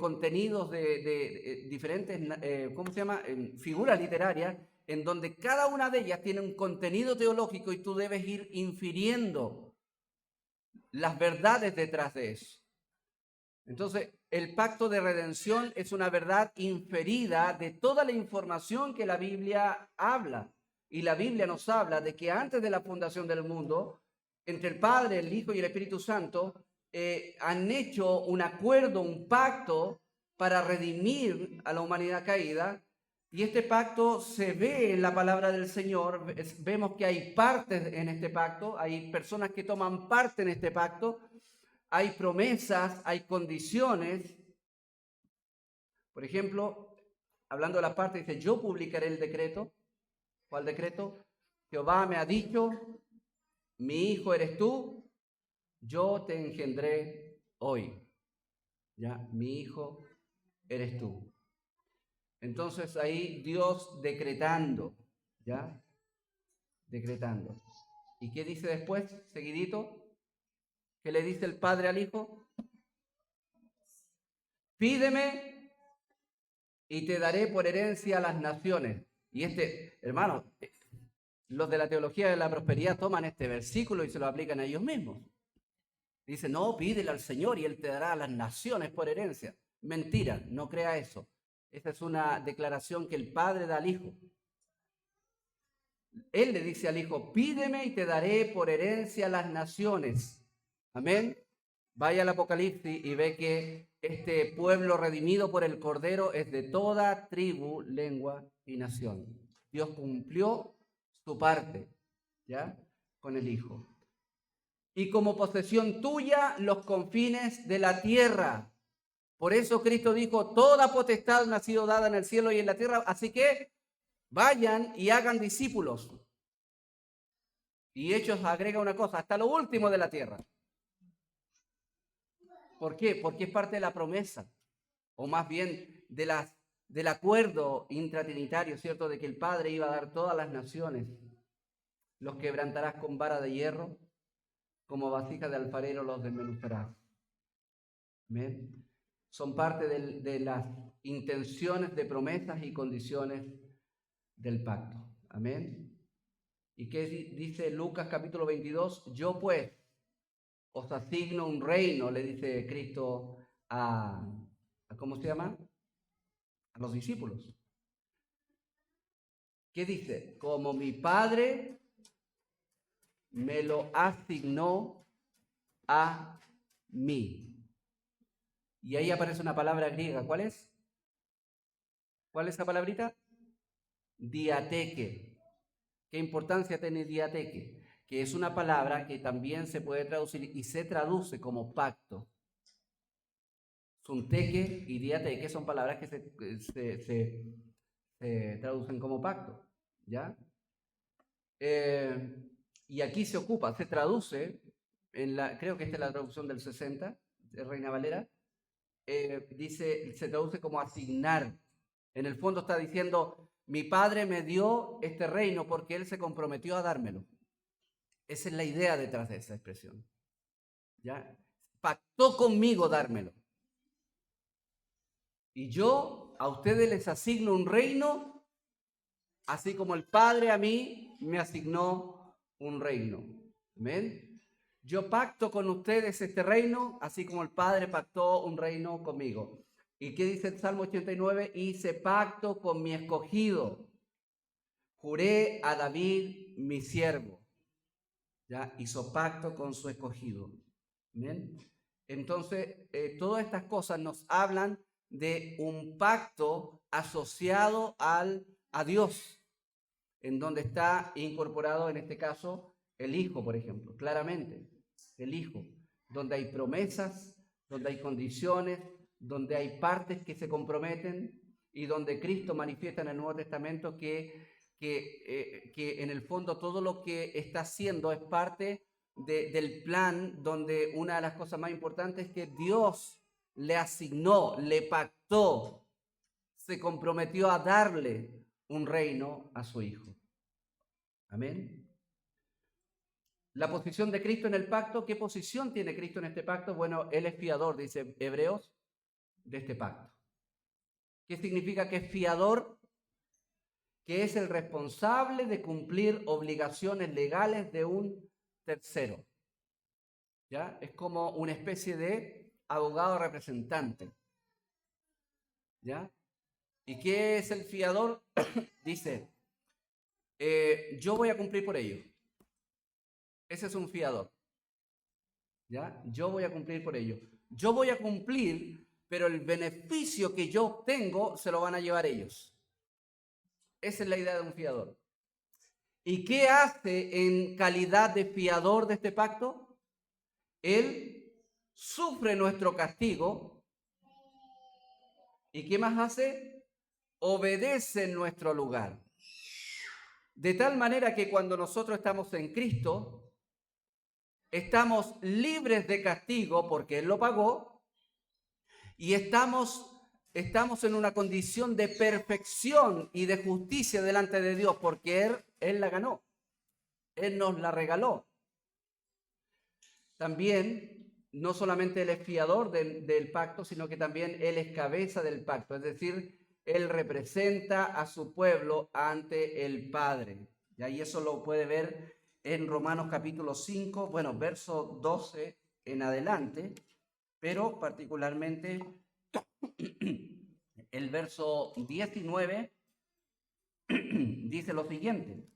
contenidos de diferentes, ¿cómo se llama? Figuras literarias, en donde cada una de ellas tiene un contenido teológico y tú debes ir infiriendo las verdades detrás de eso. Entonces, el pacto de redención es una verdad inferida de toda la información que la Biblia habla. Y la Biblia nos habla de que antes de la fundación del mundo, entre el Padre, el Hijo y el Espíritu Santo, han hecho un acuerdo, un pacto para redimir a la humanidad caída. Y este pacto se ve en la palabra del Señor. Vemos que hay partes en este pacto, hay personas que toman parte en este pacto, hay promesas, hay condiciones. Por ejemplo, hablando de la parte, dice, yo publicaré el decreto. ¿Cuál decreto? Jehová me ha dicho, mi hijo eres tú, yo te engendré hoy. Ya, mi hijo eres tú. Entonces ahí Dios decretando, ¿ya? Decretando. ¿Y qué dice después, seguidito? ¿Qué le dice el Padre al Hijo? Pídeme y te daré por herencia a las naciones. Y hermano, los de la teología de la prosperidad toman este versículo y se lo aplican a ellos mismos. Dicen, no, pídele al Señor y Él te dará a las naciones por herencia. Mentira, no crea eso. Esta es una declaración que el Padre da al Hijo. Él le dice al Hijo, pídeme y te daré por herencia a las naciones. Amén. Vaya al Apocalipsis y ve que este pueblo redimido por el Cordero es de toda tribu, lengua y nación. Dios cumplió su parte, ¿ya? Con el Hijo. Y como posesión tuya los confines de la tierra. Por eso Cristo dijo, toda potestad me ha sido dada en el cielo y en la tierra, así que vayan y hagan discípulos. Y Hechos agrega una cosa, hasta lo último de la tierra. ¿Por qué? Porque es parte de la promesa, o más bien del acuerdo intratrinitario, ¿cierto? De que el Padre iba a dar todas las naciones. Los quebrantarás con vara de hierro, como vasija de alfarero los desmenuzarás. ¿Amén? Son parte de las intenciones de promesas y condiciones del pacto. Amén. ¿Y qué dice Lucas capítulo 22? Yo pues os asigno un reino, le dice Cristo a ¿cómo se llama? A los discípulos. ¿Qué dice? Como mi Padre me lo asignó a mí. Y ahí aparece una palabra griega. ¿Cuál es? ¿Cuál es esa palabrita? Diateque. ¿Qué importancia tiene diateque? Que es una palabra que también se puede traducir y se traduce como pacto. Sunteque y diateque son palabras que se traducen como pacto, ¿ya? Y aquí se ocupa, se traduce, creo que esta es la traducción del 60, de Reina Valera, se traduce como asignar. En el fondo está diciendo, mi Padre me dio este reino porque Él se comprometió a dármelo. Esa es la idea detrás de esa expresión. ¿Ya? Pactó conmigo dármelo. Y yo a ustedes les asigno un reino, así como el Padre a mí me asignó un reino. ¿Amén? Yo pacto con ustedes este reino, así como el Padre pactó un reino conmigo. ¿Y qué dice el Salmo 89? Hice pacto con mi escogido. Juré a David, mi siervo. ¿Ya? Hizo pacto con su escogido. ¿Bien? Entonces, todas estas cosas nos hablan de un pacto asociado a Dios, en donde está incorporado, en este caso, el Hijo, por ejemplo, claramente, el Hijo, donde hay promesas, donde hay condiciones, donde hay partes que se comprometen y donde Cristo manifiesta en el Nuevo Testamento que en el fondo todo lo que está haciendo es parte del plan, donde una de las cosas más importantes es que Dios le asignó, le pactó, se comprometió a darle un reino a su Hijo. Amén. La posición de Cristo en el pacto, ¿qué posición tiene Cristo en este pacto? Bueno, Él es fiador, dice Hebreos, de este pacto. ¿Qué significa que es fiador? Que es el responsable de cumplir obligaciones legales de un tercero. ¿Ya? Es como una especie de abogado representante. ¿Ya? ¿Y qué es el fiador? Dice, yo voy a cumplir por ello. Ese es un fiador. ¿Ya? Yo voy a cumplir por ello. Yo voy a cumplir, pero el beneficio que yo obtengo se lo van a llevar ellos. Esa es la idea de un fiador. ¿Y qué hace en calidad de fiador de este pacto? Él sufre nuestro castigo. ¿Y qué más hace? Obedece en nuestro lugar. De tal manera que cuando nosotros estamos en Cristo, estamos libres de castigo porque Él lo pagó y estamos en una condición de perfección y de justicia delante de Dios porque Él la ganó. Él nos la regaló. También, no solamente Él es fiador del pacto, sino que también Él es cabeza del pacto. Es decir, Él representa a su pueblo ante el Padre. Y ahí eso lo puede ver en Romanos capítulo 5, bueno, verso 12 en adelante, pero particularmente el verso 19 dice lo siguiente: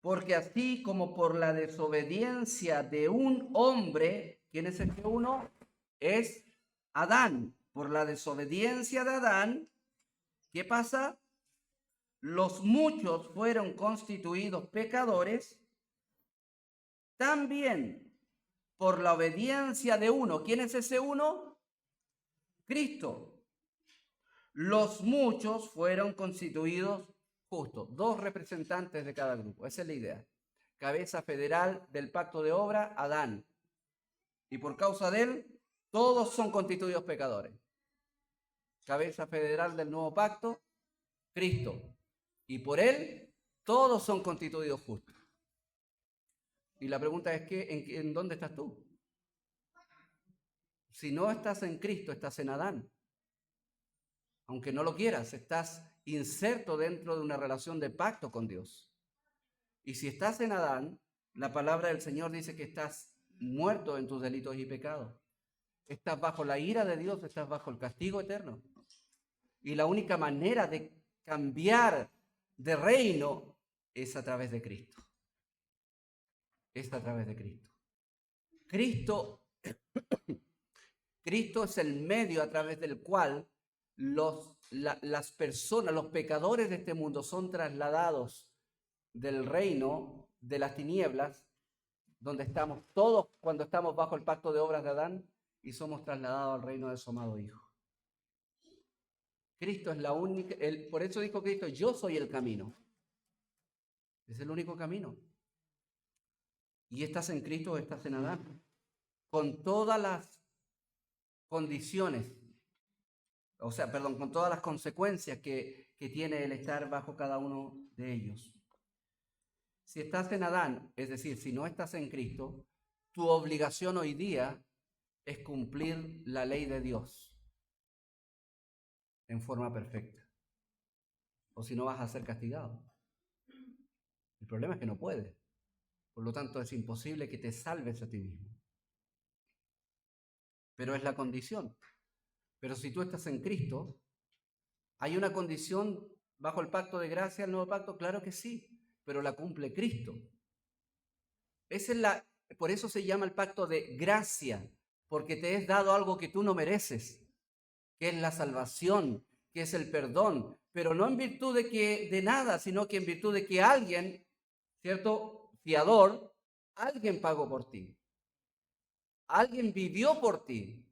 porque así como por la desobediencia de un hombre, ¿quién es este uno? Es Adán. Por la desobediencia de Adán, ¿qué pasa? Los muchos fueron constituidos pecadores, también por la obediencia de uno. ¿Quién es ese uno? Cristo. Los muchos fueron constituidos justos. Dos representantes de cada grupo. Esa es la idea. Cabeza federal del pacto de obra, Adán. Y por causa de él, todos son constituidos pecadores. Cabeza federal del nuevo pacto, Cristo. Y por él, todos son constituidos justos. Y la pregunta es que, ¿en dónde estás tú? Si no estás en Cristo, estás en Adán. Aunque no lo quieras, estás inserto dentro de una relación de pacto con Dios. Y si estás en Adán, la palabra del Señor dice que estás muerto en tus delitos y pecados. Estás bajo la ira de Dios, estás bajo el castigo eterno. Y la única manera de cambiar de reino es a través de Cristo. Es a través de Cristo. Cristo es el medio a través del cual las personas, los pecadores de este mundo son trasladados del reino de las tinieblas, donde estamos todos cuando estamos bajo el pacto de obras de Adán, y somos trasladados al reino de su amado Hijo. Cristo es la única, por eso dijo Cristo: yo soy el camino. Es el único camino. Y estás en Cristo o estás en Adán, con todas las condiciones, con todas las consecuencias que tiene el estar bajo cada uno de ellos. Si estás en Adán, es decir, si no estás en Cristo, tu obligación hoy día es cumplir la ley de Dios en forma perfecta. O si no, vas a ser castigado. El problema es que no puedes. Por lo tanto, es imposible que te salves a ti mismo. Pero es la condición. Pero si tú estás en Cristo, ¿hay una condición bajo el pacto de gracia, el nuevo pacto? Claro que sí, pero la cumple Cristo. Por eso se llama el pacto de gracia, porque te es dado algo que tú no mereces, que es la salvación, que es el perdón, pero no en virtud de nada, sino que en virtud de que alguien, ¿cierto? Fiador, alguien pagó por ti. Alguien vivió por ti.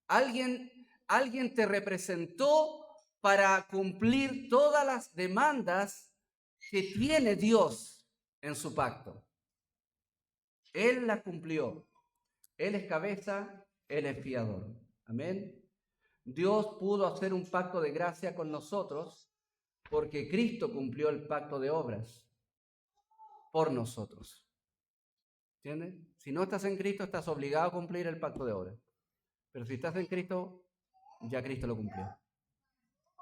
Alguien te representó para cumplir todas las demandas que tiene Dios en su pacto. Él las cumplió. Él es cabeza, Él es fiador. Amén. Dios pudo hacer un pacto de gracia con nosotros porque Cristo cumplió el pacto de obras por nosotros. ¿Entiendes? Si no estás en Cristo, estás obligado a cumplir el pacto de obras. Pero si estás en Cristo, ya Cristo lo cumplió.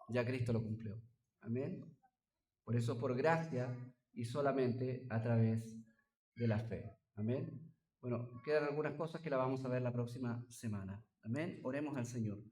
Ya Cristo lo cumplió. Amén. Por eso, por gracia y solamente a través de la fe. Amén. Bueno, quedan algunas cosas que las vamos a ver la próxima semana. Amén. Oremos al Señor.